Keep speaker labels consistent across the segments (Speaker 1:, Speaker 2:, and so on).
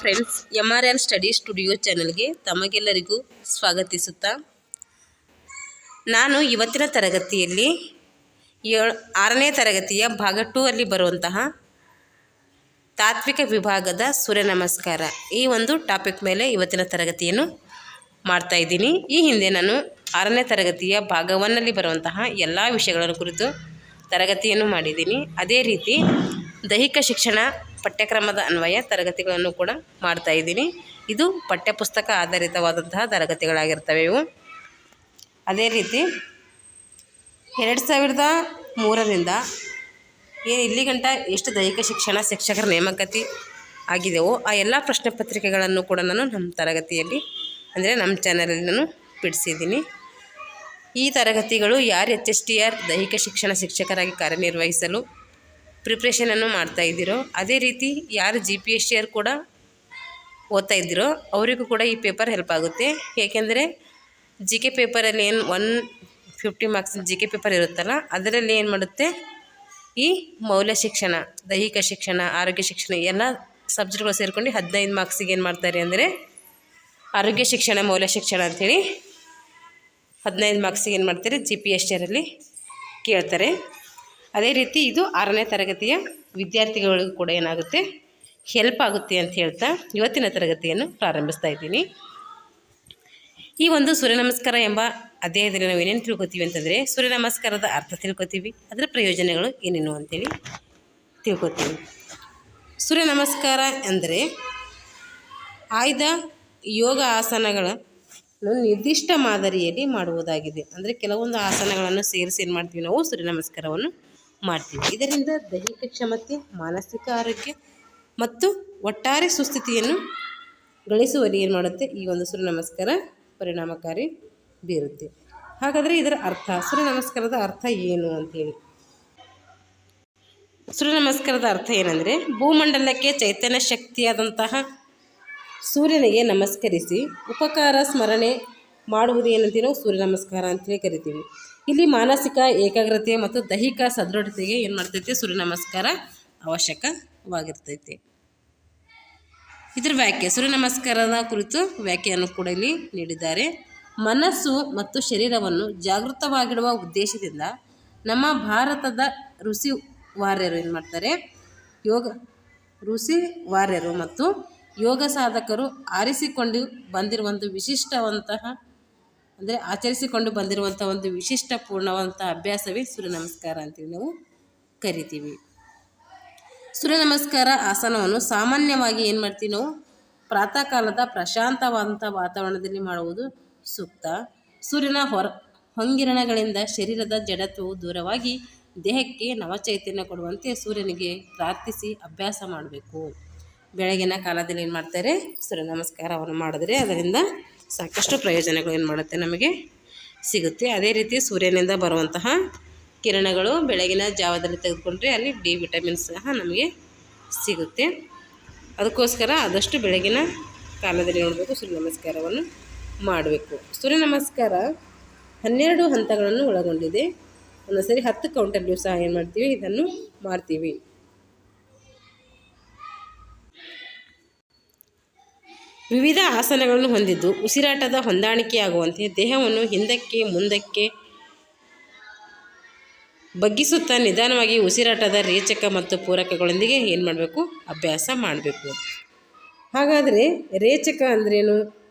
Speaker 1: Friends, MRN study studio ಚಾನೆಲ್ಗೆ ತಮಗೆಲ್ಲರಿಗೂ ಸ್ವಾಗತಿಸುತ್ತಾ ನಾನು ಇವತ್ತಿನ ತರಗತಿಯಲ್ಲಿ 6ನೇ ತರಗತಿಯ ಭಾಗ 2 ಅಲ್ಲಿ ಬರುವಂತಹ ತಾತ್ವಿಕ ವಿಭಾಗದ ಸೂರ್ಯ ನಮಸ್ಕಾರ ಈ ಒಂದು ಟಾಪಿಕ್ ಮೇಲೆ ಇವತ್ತಿನ ತರಗತಿಯನ್ನು ಮಾಡ್ತಾ ಇದ್ದೀನಿ. ಈ ಹಿಂದೆ ನಾನು 6ನೇ ತರಗತಿಯ ಭಾಗ 1 ಅಲ್ಲಿ ಬರುವಂತಹ ಎಲ್ಲ ವಿಷಯಗಳನ್ನು ಕುರಿತು ತರಗತಿಯನ್ನು ಮಾಡಿದ್ದೀನಿ. ಅದೇ ರೀತಿ ದೈಹಿಕ ಶಿಕ್ಷಣ ಪಠ್ಯಕ್ರಮದ ಅನ್ವಯ ತರಗತಿಗಳನ್ನು ಕೂಡ ಮಾಡ್ತಾ ಇದ್ದೀನಿ. ಇದು ಪಠ್ಯಪುಸ್ತಕ ಆಧಾರಿತವಾದಂತಹ ತರಗತಿಗಳಾಗಿರ್ತವೆ ಇವು. ಅದೇ ರೀತಿ 2003ರಿಂದ ಇಲ್ಲಿ ಗಂಟ ಎಷ್ಟು ದೈಹಿಕ ಶಿಕ್ಷಣ ಶಿಕ್ಷಕರ ನೇಮಕಾತಿ ಆಗಿದೆವೋ ಆ ಎಲ್ಲ ಪ್ರಶ್ನೆ ಪತ್ರಿಕೆಗಳನ್ನು ಕೂಡ ನಾನು ನಮ್ಮ ತರಗತಿಯಲ್ಲಿ ಅಂದರೆ ನಮ್ಮ ಚಾನಲಲ್ಲಿ ನಾನು ಬಿಡಿಸಿದ್ದೀನಿ. ಈ ತರಗತಿಗಳು ಯಾರು HSTR ದೈಹಿಕ ಶಿಕ್ಷಣ ಶಿಕ್ಷಕರಾಗಿ ಕಾರ್ಯನಿರ್ವಹಿಸಲು ಪ್ರಿಪ್ರೇಷನನ್ನು ಮಾಡ್ತಾ ಇದ್ದೀರೋ, ಅದೇ ರೀತಿ ಯಾರು GPSR ಕೂಡ ಓದ್ತಾ ಇದ್ದೀರೋ ಅವರಿಗೂ ಕೂಡ ಈ ಪೇಪರ್ ಹೆಲ್ಪ್ ಆಗುತ್ತೆ. ಏಕೆಂದರೆ GK ಪೇಪರಲ್ಲಿ ಏನು 150 ಮಾರ್ಕ್ಸ್ GK ಪೇಪರ್ ಇರುತ್ತಲ್ಲ, ಅದರಲ್ಲಿ ಏನು ಮಾಡುತ್ತೆ ಈ ಮೌಲ್ಯ ಶಿಕ್ಷಣ, ದೈಹಿಕ ಶಿಕ್ಷಣ, ಆರೋಗ್ಯ ಶಿಕ್ಷಣ ಎಲ್ಲ ಸಬ್ಜೆಕ್ಟ್ಗಳು ಸೇರಿಕೊಂಡು 15 ಮಾರ್ಕ್ಸಿಗೆ ಏನು ಮಾಡ್ತಾರೆ ಅಂದರೆ ಆರೋಗ್ಯ ಶಿಕ್ಷಣ ಮೌಲ್ಯ ಶಿಕ್ಷಣ ಅಂಥೇಳಿ 15 ಮಾರ್ಕ್ಸಿಗೆ ಏನು ಮಾಡ್ತಾರೆ GPSRಲ್ಲಿ ಕೇಳ್ತಾರೆ. ಅದೇ ರೀತಿ ಇದು 6ನೇ ತರಗತಿಯ ವಿದ್ಯಾರ್ಥಿಗಳಿಗೂ ಕೂಡ ಏನಾಗುತ್ತೆ ಹೆಲ್ಪ್ ಆಗುತ್ತೆ ಅಂತ ಹೇಳ್ತಾ ಇವತ್ತಿನ ತರಗತಿಯನ್ನು ಪ್ರಾರಂಭಿಸ್ತಾ ಇದ್ದೀನಿ. ಈ ಒಂದು ಸೂರ್ಯ ನಮಸ್ಕಾರ ಎಂಬ ಅಧ್ಯಾಯದಲ್ಲಿ ನಾವು ಏನೇನು ತಿಳ್ಕೊತೀವಿ ಅಂತಂದರೆ, ಸೂರ್ಯ ನಮಸ್ಕಾರದ ಅರ್ಥ ತಿಳ್ಕೊತೀವಿ, ಅದರ ಪ್ರಯೋಜನಗಳು ಏನೇನು ಅಂತೇಳಿ ತಿಳ್ಕೊತೀವಿ. ಸೂರ್ಯ ನಮಸ್ಕಾರ ಅಂದರೆ ಆಯ್ದ ಯೋಗ ಆಸನಗಳನ್ನು ನಿರ್ದಿಷ್ಟ ಮಾದರಿಯಲ್ಲಿ ಮಾಡುವುದಾಗಿದೆ. ಅಂದರೆ ಕೆಲವೊಂದು ಆಸನಗಳನ್ನು ಸೇರಿಸಿ ಏನು ಮಾಡ್ತೀವಿ ನಾವು ಸೂರ್ಯ ನಮಸ್ಕಾರವನ್ನು ಮಾಡ್ತೀವಿ. ಇದರಿಂದ ದೈಹಿಕ ಕ್ಷಮತೆ, ಮಾನಸಿಕ ಆರೋಗ್ಯ ಮತ್ತು ಒಟ್ಟಾರೆ ಸುಸ್ಥಿತಿಯನ್ನು ಗಳಿಸುವಲ್ಲಿ ಏನು ಮಾಡುತ್ತೆ ಈ ಒಂದು ಸೂರ್ಯ ನಮಸ್ಕಾರ ಪರಿಣಾಮಕಾರಿ ಬೀರುತ್ತೆ. ಹಾಗಾದರೆ ಇದರ ಅರ್ಥ, ಸೂರ್ಯ ನಮಸ್ಕಾರದ ಅರ್ಥ ಏನು ಅಂತೇಳಿ. ಸೂರ್ಯ ನಮಸ್ಕಾರದ ಅರ್ಥ ಏನಂದರೆ, ಭೂಮಂಡಲಕ್ಕೆ ಚೈತನ್ಯ ಶಕ್ತಿಯಾದಂತಹ ಸೂರ್ಯನಿಗೆ ನಮಸ್ಕರಿಸಿ ಉಪಕಾರ ಸ್ಮರಣೆ ಮಾಡುವುದು ಏನಂತೀವಿ ನಾವು ಸೂರ್ಯ ನಮಸ್ಕಾರ ಅಂತೇಳಿ ಕರಿತೀವಿ. ಇಲ್ಲಿ ಮಾನಸಿಕ ಏಕಾಗ್ರತೆ ಮತ್ತು ದೈಹಿಕ ಸದೃಢತೆಗೆ ಏನು ಮಾಡ್ತೈತೆ ಸೂರ್ಯ ನಮಸ್ಕಾರ ಅವಶ್ಯಕವಾಗಿರ್ತೈತೆ. ಇದರ ವ್ಯಾಖ್ಯೆ, ಸೂರ್ಯ ನಮಸ್ಕಾರದ ಕುರಿತು ವ್ಯಾಖ್ಯೆಯನ್ನು ಕೂಡ ಇಲ್ಲಿ ನೀಡಿದ್ದಾರೆ. ಮನಸ್ಸು ಮತ್ತು ಶರೀರವನ್ನು ಜಾಗೃತವಾಗಿಡುವ ಉದ್ದೇಶದಿಂದ ನಮ್ಮ ಭಾರತದ ಋಷಿ ವಾರ್ಯರು ಏನು ಮಾಡ್ತಾರೆ, ಋಷಿ ವಾರ್ಯರು ಮತ್ತು ಯೋಗ ಸಾಧಕರು ಆರಿಸಿಕೊಂಡು ಬಂದಿರುವಂಥ ವಿಶಿಷ್ಟವಂತಹ ಅಂದರೆ ಆಚರಿಸಿಕೊಂಡು ಬಂದಿರುವಂಥ ಒಂದು ವಿಶಿಷ್ಟ ಪೂರ್ಣವಂಥ ಅಭ್ಯಾಸವೇ ಸೂರ್ಯ ನಮಸ್ಕಾರ ಅಂತೇಳಿ ನಾವು ಕರಿತೀವಿ. ಸೂರ್ಯ ನಮಸ್ಕಾರ ಆಸನವನ್ನು ಸಾಮಾನ್ಯವಾಗಿ ಏನು ಮಾಡ್ತೀವಿ ನಾವು ಪ್ರಾತಃ ಕಾಲದ ಪ್ರಶಾಂತವಾದಂಥ ವಾತಾವರಣದಲ್ಲಿ ಮಾಡುವುದು ಸೂಕ್ತ. ಸೂರ್ಯನ ಹೊಂಗಿರಣಗಳಿಂದ ಶರೀರದ ಜಡತ್ವವು ದೂರವಾಗಿ ದೇಹಕ್ಕೆ ನವಚೈತನ್ಯ ಕೊಡುವಂತೆ ಸೂರ್ಯನಿಗೆ ಪ್ರಾರ್ಥಿಸಿ ಅಭ್ಯಾಸ ಮಾಡಬೇಕು. ಬೆಳಗಿನ ಕಾಲದಲ್ಲಿ ಏನು ಮಾಡ್ತಾರೆ ಸೂರ್ಯ ನಮಸ್ಕಾರವನ್ನು ಮಾಡಿದ್ರೆ ಅದರಿಂದ ಸಾಕಷ್ಟು ಪ್ರಯೋಜನಗಳು ಏನು ಮಾಡುತ್ತೆ ನಮಗೆ ಸಿಗುತ್ತೆ. ಅದೇ ರೀತಿ ಸೂರ್ಯನಿಂದ ಬರುವಂತಹ ಕಿರಣಗಳು ಬೆಳಗಿನ ಜಾವದಲ್ಲಿ ತೆಗೆದುಕೊಂಡ್ರೆ ಅಲ್ಲಿ D ವಿಟಮಿನ್ ಸಹ ನಮಗೆ ಸಿಗುತ್ತೆ. ಅದಕ್ಕೋಸ್ಕರ ಆದಷ್ಟು ಬೆಳಗಿನ ಕಾಲದಲ್ಲಿ ನೋಡಬೇಕು ಸೂರ್ಯ ನಮಸ್ಕಾರವನ್ನು ಮಾಡಬೇಕು. ಸೂರ್ಯ ನಮಸ್ಕಾರ 12 ಹಂತಗಳನ್ನು ಒಳಗೊಂಡಿದೆ. ಒಂದೊಂದ್ಸರಿ 10 ಕೌಂಟರ್ಲಿಯೂ ಸಹ ಏನು ಮಾಡ್ತೀವಿ ಇದನ್ನು ಮಾಡ್ತೀವಿ. ವಿವಿಧ ಆಸನಗಳನ್ನು ಹೊಂದಿದ್ದು ಉಸಿರಾಟದ ಹೊಂದಾಣಿಕೆಯಾಗುವಂತೆ ದೇಹವನ್ನು ಹಿಂದಕ್ಕೆ ಮುಂದಕ್ಕೆ ಬಗ್ಗಿಸುತ್ತಾ ನಿಧಾನವಾಗಿ ಉಸಿರಾಟದ ರೇಚಕ ಮತ್ತು ಪೂರಕಗಳೊಂದಿಗೆ ಏನು ಮಾಡಬೇಕು ಅಭ್ಯಾಸ ಮಾಡಬೇಕು. ಹಾಗಾದರೆ ರೇಚಕ ಅಂದ್ರೇನು,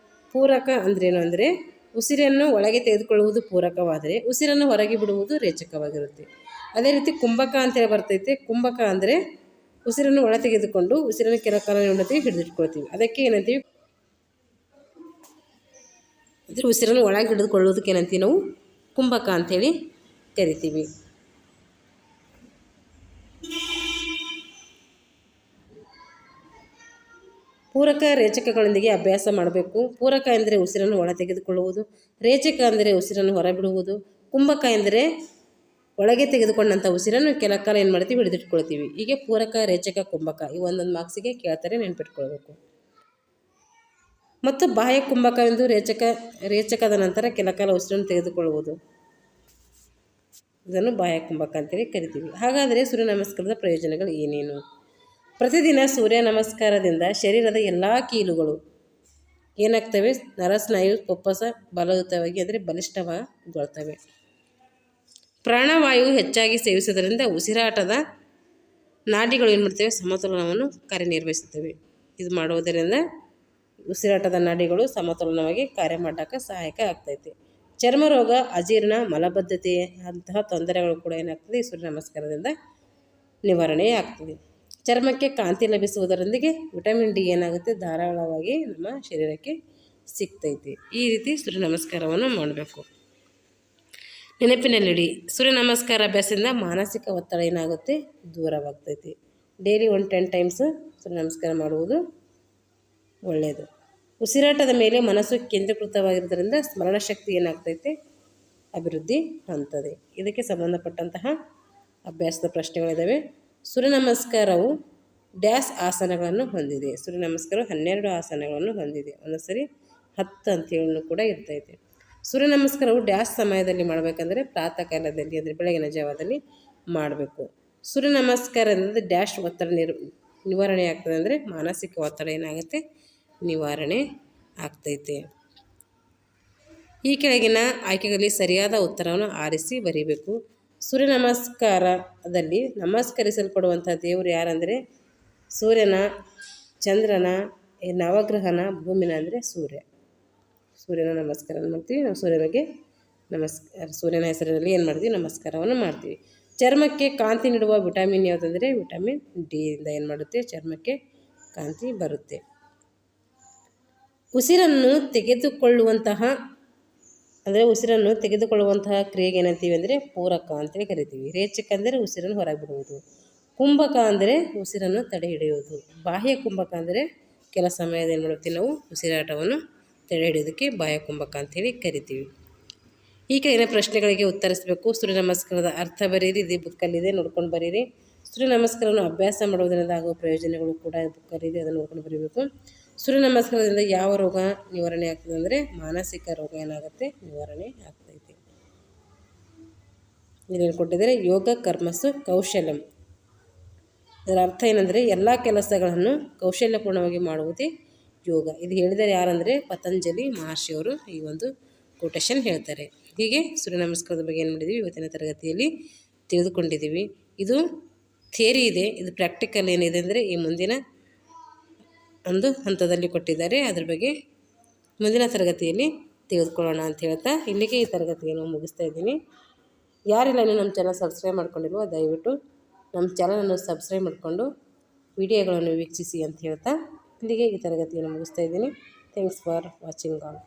Speaker 1: ಪೂರಕ ಅಂದ್ರೇನು ಅಂದರೆ ಉಸಿರನ್ನು ಒಳಗೆ ತೆಗೆದುಕೊಳ್ಳುವುದು ಪೂರಕವಾದರೆ ಉಸಿರನ್ನು ಹೊರಗೆ ಬಿಡುವುದು ರೇಚಕವಾಗಿರುತ್ತೆ. ಅದೇ ರೀತಿ ಕುಂಭಕ ಅಂತೇಳಿ ಬರ್ತೈತೆ. ಕುಂಭಕ ಅಂದರೆ ಉಸಿರನ್ನು ಒಳ ತೆಗೆದುಕೊಂಡು ಉಸಿರನ್ನು ಕೆಲ ಕಾಲ ನೋಡ್ತೀವಿ ಹಿಡಿದಿಟ್ಕೊಳ್ತೀವಿ. ಅದಕ್ಕೆ ಏನಂತೀವಿ ಅಂದರೆ ಉಸಿರನ್ನು ಒಳಗೆ ಹಿಡಿದುಕೊಳ್ಳೋದಕ್ಕೆ ಏನಂತೀವಿ ನಾವು ಕುಂಭಕ ಅಂಥೇಳಿ ಕರಿತೀವಿ. ಪೂರಕ ರೇಚಕಗಳೊಂದಿಗೆ ಅಭ್ಯಾಸ ಮಾಡಬೇಕು. ಪೂರಕ ಎಂದರೆ ಉಸಿರನ್ನು ಒಳ ತೆಗೆದುಕೊಳ್ಳುವುದು, ರೇಚಕ ಅಂದರೆ ಉಸಿರನ್ನು ಹೊರಬಿಡುವುದು, ಕುಂಭಕ ಎಂದರೆ ಒಳಗೆ ತೆಗೆದುಕೊಂಡಂಥ ಉಸಿರನ್ನು ಕೆಲ ಕಾಲ ಏನು ಮಾಡ್ತೀವಿ ಹಿಡಿದಿಟ್ಕೊಳ್ತೀವಿ. ಹೀಗೆ ಪೂರಕ, ರೇಚಕ, ಕುಂಭಕ ಈ ಒಂದೊಂದು ಮಾರ್ಕ್ಸಿಗೆ ಕೇಳ್ತಾರೆ, ನೆನ್ಪಿಟ್ಕೊಳ್ಬೇಕು. ಮತ್ತು ಬಾಹ್ಯ ಕುಂಭಕವೆಂದು ರೇಚಕದ ನಂತರ ಕೆಲ ಕಾಲ ಉಸಿರನ್ನು ತೆಗೆದುಕೊಳ್ಳುವುದು, ಇದನ್ನು ಬಾಹ್ಯ ಕುಂಭಕ ಅಂತೇಳಿ ಕರಿತೀವಿ. ಹಾಗಾದರೆ ಸೂರ್ಯ ನಮಸ್ಕಾರದ ಪ್ರಯೋಜನಗಳು ಏನೇನು? ಪ್ರತಿದಿನ ಸೂರ್ಯ ನಮಸ್ಕಾರದಿಂದ ಶರೀರದ ಎಲ್ಲ ಕೀಲುಗಳು ಏನಾಗ್ತವೆ, ನರಸ್ನಾಯು ಪಪ್ಪಸ ಬಲಯುತವಾಗಿ ಅಂದರೆ ಬಲಿಷ್ಠವಾಗೊಳ್ತವೆ. ಪ್ರಾಣವಾಯು ಹೆಚ್ಚಾಗಿ ಸೇವಿಸುವುದರಿಂದ ಉಸಿರಾಟದ ನಾಡಿಗಳು ಏನು ಮಾಡ್ತವೆ, ಸಮತೋಲನವನ್ನು ಕಾರ್ಯನಿರ್ವಹಿಸುತ್ತವೆ. ಇದು ಮಾಡುವುದರಿಂದ ಉಸಿರಾಟದ ನಾಡಿಗಳು ಸಮತೋಲನವಾಗಿ ಕಾರ್ಯ ಮಾಡೋಕ್ಕೆ ಸಹಾಯಕ ಆಗ್ತೈತೆ. ಚರ್ಮರೋಗ, ಅಜೀರ್ಣ, ಮಲಬದ್ಧತೆ ಅಂತಹ ತೊಂದರೆಗಳು ಕೂಡ ಏನಾಗ್ತದೆ, ಈ ಸೂರ್ಯ ನಮಸ್ಕಾರದಿಂದ ನಿವಾರಣೆ ಆಗ್ತದೆ. ಚರ್ಮಕ್ಕೆ ಕಾಂತಿ ಲಭಿಸುವುದರೊಂದಿಗೆ ವಿಟಮಿನ್ ಡಿ ಏನಾಗುತ್ತೆ, ಧಾರಾಳವಾಗಿ ನಮ್ಮ ಶರೀರಕ್ಕೆ ಸಿಗ್ತೈತಿ. ಈ ರೀತಿ ಸೂರ್ಯ ನಮಸ್ಕಾರವನ್ನು ಮಾಡಬೇಕು. ನೆನಪಿನಲ್ಲಿಡಿ, ಸೂರ್ಯ ನಮಸ್ಕಾರ ಅಭ್ಯಾಸದಿಂದ ಮಾನಸಿಕ ಒತ್ತಡ ಏನಾಗುತ್ತೆ, ದೂರವಾಗ್ತೈತಿ. ಡೈಲಿ 10 ಟೈಮ್ಸ್ ಸೂರ್ಯ ನಮಸ್ಕಾರ ಮಾಡುವುದು ಒಳ್ಳೆಯದು. ಉಸಿರಾಟದ ಮೇಲೆ ಮನಸ್ಸು ಕೇಂದ್ರೀಕೃತವಾಗಿರೋದ್ರಿಂದ ಸ್ಮರಣಶಕ್ತಿ ಏನಾಗ್ತೈತೆ, ಅಭಿವೃದ್ಧಿ ಹೊಂದುತ್ತದೆ. ಇದಕ್ಕೆ ಸಂಬಂಧಪಟ್ಟಂತಹ ಅಭ್ಯಾಸದ ಪ್ರಶ್ನೆಗಳಿದ್ದಾವೆ. ಸೂರ್ಯ ನಮಸ್ಕಾರವು ಡ್ಯಾಶ್ ಆಸನಗಳನ್ನು ಹೊಂದಿದೆ. ಸೂರ್ಯ ನಮಸ್ಕಾರ 12 ಆಸನಗಳನ್ನು ಹೊಂದಿದೆ. ಒಂದು ಸರಿ 10 ಅಂತೇಳಿ ಕೂಡ ಇರ್ತೈತೆ. ಸೂರ್ಯ ನಮಸ್ಕಾರವು ಡ್ಯಾಶ್ ಸಮಯದಲ್ಲಿ ಮಾಡಬೇಕಂದ್ರೆ ಪ್ರಾತಃ ಕಾಲದಲ್ಲಿ ಅಂದರೆ ಬೆಳಗಿನ ಜಾವದಲ್ಲಿ ಮಾಡಬೇಕು. ಸೂರ್ಯ ನಮಸ್ಕಾರದಿಂದ ಡ್ಯಾಶ್ ಒತ್ತಡ ನಿವಾರಣೆ ಆಗ್ತದೆ ಅಂದರೆ ಮಾನಸಿಕ ಒತ್ತಡ ಏನಾಗುತ್ತೆ, ನಿವಾರಣೆ ಆಗ್ತೈತೆ. ಈ ಕೆಳಗಿನ ಆಯ್ಕೆಗಳಲ್ಲಿ ಸರಿಯಾದ ಉತ್ತರವನ್ನು ಆರಿಸಿ ಬರೀಬೇಕು. ಸೂರ್ಯ ನಮಸ್ಕಾರದಲ್ಲಿ ನಮಸ್ಕರಿಸಲ್ಪಡುವಂಥ ದೇವರು ಯಾರಂದರೆ ಸೂರ್ಯನ, ಚಂದ್ರನ, ನವಗ್ರಹನ, ಭೂಮಿನ ಅಂದರೆ ಸೂರ್ಯನ ನಮಸ್ಕಾರ ಮಾಡ್ತೀವಿ. ನಾವು ಸೂರ್ಯನಿಗೆ ಸೂರ್ಯನ ಹೆಸರಿನಲ್ಲಿ ಏನು ಮಾಡ್ತೀವಿ, ನಮಸ್ಕಾರವನ್ನು ಮಾಡ್ತೀವಿ. ಚರ್ಮಕ್ಕೆ ಕಾಂತಿ ನೀಡುವ ವಿಟಮಿನ್ ಯಾವುದಂದರೆ ವಿಟಮಿನ್ ಡಿ ಇಂದ ಏನು ಮಾಡುತ್ತೆ, ಚರ್ಮಕ್ಕೆ ಕಾಂತಿ ಬರುತ್ತೆ. ಉಸಿರನ್ನು ತೆಗೆದುಕೊಳ್ಳುವಂತಹ ಕ್ರಿಯೆಗೆ ಏನಂತೀವಿ ಅಂದರೆ ಪೂರಕ ಅಂತೇಳಿ ಕರಿತೀವಿ. ರೇಚಕ ಅಂದರೆ ಉಸಿರನ್ನು ಹೊರಗೆ ಬಿಡುವುದು. ಕುಂಭಕ ಅಂದರೆ ಉಸಿರನ್ನು ತಡೆ ಹಿಡಿಯುವುದು. ಬಾಹ್ಯ ಕುಂಭಕ ಅಂದರೆ ಕೆಲ ಸಮಯದ ಏನು ಮಾಡ್ತೀವಿ, ನಾವು ಉಸಿರಾಟವನ್ನು ತಡೆ ಹಿಡಿಯೋದಕ್ಕೆ ಬಾಹ್ಯ ಕುಂಭಕ ಅಂಥೇಳಿ ಕರಿತೀವಿ. ಈ ಕೆಳಗಿನ ಪ್ರಶ್ನೆಗಳಿಗೆ ಉತ್ತರಿಸಬೇಕು. ಸೂರ್ಯ ನಮಸ್ಕಾರದ ಅರ್ಥ ಬರೀರಿ, ಇದು ಬುಕ್ಕಲ್ಲಿದೆ, ನೋಡ್ಕೊಂಡು ಬರೀರಿ. ಸೂರ್ಯ ನಮಸ್ಕಾರವನ್ನು ಅಭ್ಯಾಸ ಮಾಡುವುದರಿಂದ ಆಗುವ ಪ್ರಯೋಜನಗಳು ಕೂಡ ಬುಕ್ಕಲ್ಲಿದೆ, ಅದನ್ನು ನೋಡ್ಕೊಂಡು ಬರೀಬೇಕು. ಸೂರ್ಯ ನಮಸ್ಕಾರದಿಂದ ಯಾವ ರೋಗ ನಿವಾರಣೆ ಆಗ್ತದೆ ಅಂದರೆ ಮಾನಸಿಕ ರೋಗ ಏನಾಗುತ್ತೆ, ನಿವಾರಣೆ ಆಗ್ತೈತೆ. ಇದೇನು ಕೊಟ್ಟಿದ್ದಾರೆ, ಯೋಗ ಕರ್ಮಸು ಕೌಶಲ್ಯಂ. ಇದರ ಅರ್ಥ ಏನಂದರೆ ಎಲ್ಲ ಕೆಲಸಗಳನ್ನು ಕೌಶಲ್ಯಪೂರ್ಣವಾಗಿ ಮಾಡುವುದೇ ಯೋಗ. ಇದು ಹೇಳಿದರೆ ಯಾರಂದರೆ ಪತಂಜಲಿ ಮಹರ್ಷಿಯವರು ಈ ಒಂದು ಕೊಟೇಶನ್ ಹೇಳ್ತಾರೆ. ಹೀಗೆ ಸೂರ್ಯ ನಮಸ್ಕಾರದ ಬಗ್ಗೆ ಏನು ಮಾಡಿದ್ದೀವಿ, ಇವತ್ತಿನ ತರಗತಿಯಲ್ಲಿ ತಿಳಿದುಕೊಂಡಿದ್ದೀವಿ. ಇದು ಥಿಯರಿ ಇದೆ, ಇದು ಪ್ರಾಕ್ಟಿಕಲ್ ಏನಿದೆ ಅಂದರೆ ಈ ಮುಂದಿನ ಒಂದು ಹಂತದಲ್ಲಿ ಕೊಟ್ಟಿದ್ದಾರೆ. ಅದ್ರ ಬಗ್ಗೆ ಮುಂದಿನ ತರಗತಿಯಲ್ಲಿ ತೆಗೆದುಕೊಳ್ಳೋಣ ಅಂತ ಹೇಳ್ತಾ ಇಲ್ಲಿಗೆ ಈ ತರಗತಿಯನ್ನು ಮುಗಿಸ್ತಾ ಇದ್ದೀನಿ. ಯಾರೆಲ್ಲ ನಮ್ಮ ಚಾನಲ್ ಸಬ್ಸ್ಕ್ರೈಬ್ ಮಾಡ್ಕೊಂಡಿಲ್ವೋ ದಯವಿಟ್ಟು ನಮ್ಮ ಚಾನಲನ್ನು ಸಬ್ಸ್ಕ್ರೈಬ್ ಮಾಡಿಕೊಂಡು ವಿಡಿಯೋಗಳನ್ನು ವೀಕ್ಷಿಸಿ ಅಂತ ಹೇಳ್ತಾ ಇಲ್ಲಿಗೆ ಈ ತರಗತಿಯನ್ನು ಮುಗಿಸ್ತಾ ಇದ್ದೀನಿ. Thanks for watching all.